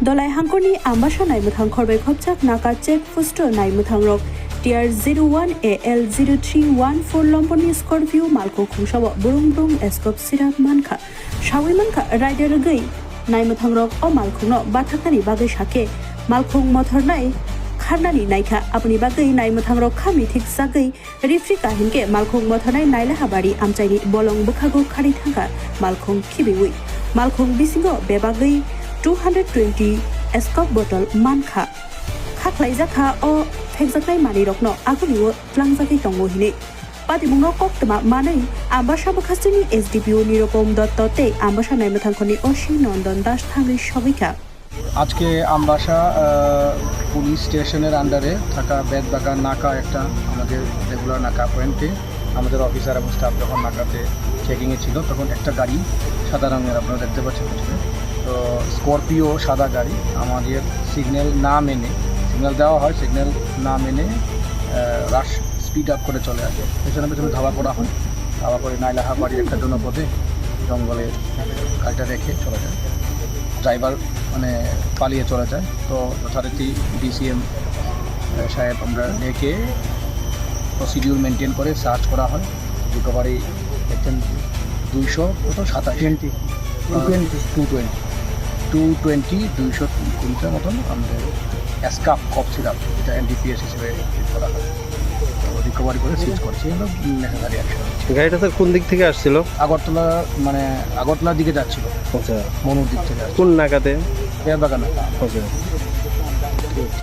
Dolai Hankoni Ambasha Naimuthang Korbe Khopchak Naka Check Fusto Naimuthang Rock TR01 AL0314 Lomponi Scorpio Malko Khumshawa Burung Burung Escop Sirap Manka Shawi Manka Rider Gai Naimuthang Rock O Malkuno Batakani Bagai Shake Malkung Motor Nai Kharnani Naika Apni Bagai Naimuthang Rock Kami Thik Sagai Rifrika Hinke Malkung Motor Nai Naila Habari Amchaini Bolong Bukago Khari Thanga Malkung Kibiwi Malkung Bisingo Bebagai 220 escop bottle manka khaklai jakha o thekjaknai mani rokno aguniwo tlangjakai tongo hine patibungo koktama manai ambasha bakhastini SDPO Nirupam Dutta তে ambasha নাইমথাংখনি অসি নন্দন দাস থাঙ্গি সবিকা আজকে Ambassa police স্টেশনের আন্ডারে থাকা বেদবাগান নাকা একটা আমাদের regular নাকা পয়েন্টে আমাদের অফিসার এবং স্টাফ যখন নাকাতে চেকিংয়ে ছিল তখন একটা গাড়ি সাদা রঙের আপনারা দেখতে পাচ্ছেন তো স্করপিও সাদা গাড়ি আমাদের সিগন্যাল না মেনে সিগন্যাল দেওয়া হয় সিগন্যাল না মেনে রাশ স্পিড আপ করে চলে আসে পেছনে পেছনে ধাওয়া করা হয় ধাওয়া করে নাইলাহা বাড়ির একটা জনপদে জঙ্গলে গাড়িটা রেখে চলে যায় ড্রাইভার মানে পালিয়ে চলে যায় তো যথারীতি ডিসিএম সাহেব আমরা রেখে প্রসিডিউর মেনটেন করে সার্চ করা হয় রিকভারি দেখছেন 227 220 মতন আমাদের এসকাপ কফ সিরাপ যেটা এনডিপিএস হিসেবে করা হয় রিকভারি করে সিজ করছি এগুলো নেসেসারি অ্যাকশন। গাড়িটা স্যার কোন দিক থেকে আসছিল? আগরতলা মানে আগরতলার দিকে যাচ্ছিল। আচ্ছা, মনুর দিক থেকে কোন নাগাতে? বেদবাগান। আচ্ছা।